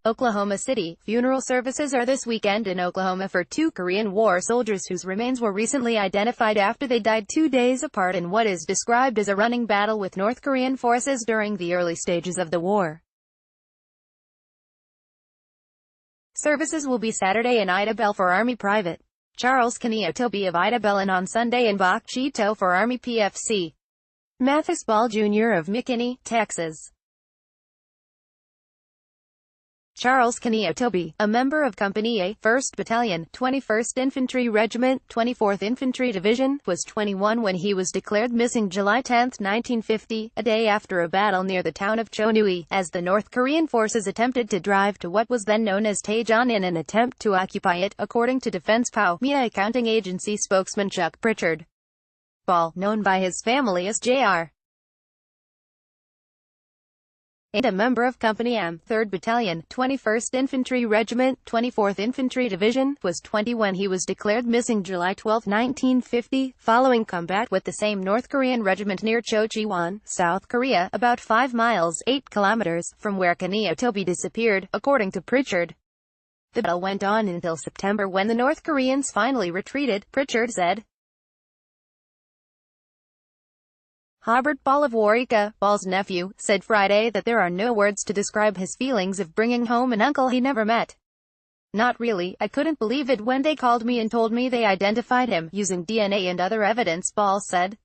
Oklahoma City. Funeral services are this weekend in Oklahoma for two Korean War soldiers whose remains were recently identified after they died 2 days apart in what is described as a running battle with North Korean forces during the early stages of the war. Services will be Saturday in Idabel for Army Private Charles Kaniatobi of Idabel and on Sunday in Bach Chito for Army PFC Mathis Ball Jr. of McKinney, Texas. Charles Kaniatobi, a member of Company A, 1st Battalion, 21st Infantry Regiment, 24th Infantry Division, was 21 when he was declared missing July 10, 1950, a day after a battle near the town of Chonui, as the North Korean forces attempted to drive to what was then known as Daejeon in an attempt to occupy it, according to Defense POW Mia accounting agency spokesman Chuck Pritchard. Ball, known by his family as Jr. and a member of Company M, 3rd Battalion, 21st Infantry Regiment, 24th Infantry Division, was 20 when he was declared missing July 12, 1950, following combat with the same North Korean regiment near Chochiwon, South Korea, about 5 miles 8 kilometers, from where Kaniatobi disappeared, according to Pritchard. The battle went on until September when the North Koreans finally retreated, Pritchard said. Robert Ball of Waurika, Ball's nephew, said Friday that there are no words to describe his feelings of bringing home an uncle he never met. Not really, I couldn't believe it when they called me and told me they identified him, using DNA and other evidence, Ball said.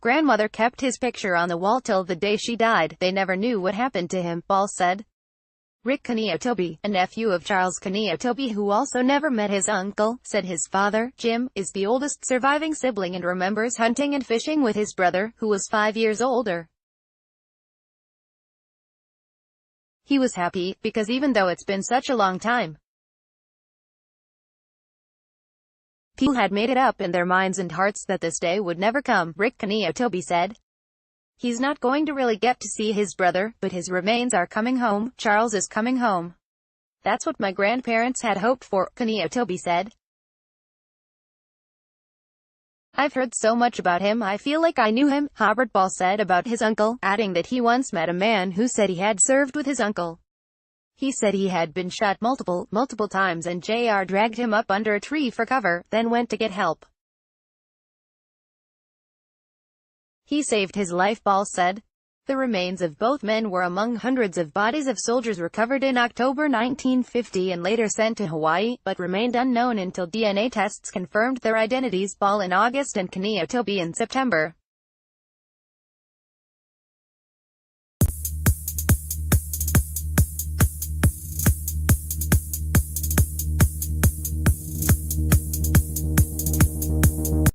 Grandmother kept his picture on the wall till the day she died. They never knew what happened to him, Ball said. Rick Kaniatobi, a nephew of Charles Kaniatobi who also never met his uncle, said his father, Jim, is the oldest surviving sibling and remembers hunting and fishing with his brother, who was 5 years older. He was happy, because even though it's been such a long time, people had made it up in their minds and hearts that this day would never come, Rick Kaniatobi said. He's not going to really get to see his brother, but his remains are coming home. Charles is coming home. That's what my grandparents had hoped for, Kaniatobi said. I've heard so much about him, I feel like I knew him, Robert Ball said about his uncle, adding that he once met a man who said he had served with his uncle. He said he had been shot multiple times and Jr. dragged him up under a tree for cover, then went to get help. He saved his life, Ball said. The remains of both men were among hundreds of bodies of soldiers recovered in October 1950 and later sent to Hawaii, but remained unknown until DNA tests confirmed their identities, Ball in August and Kaniatobi in September.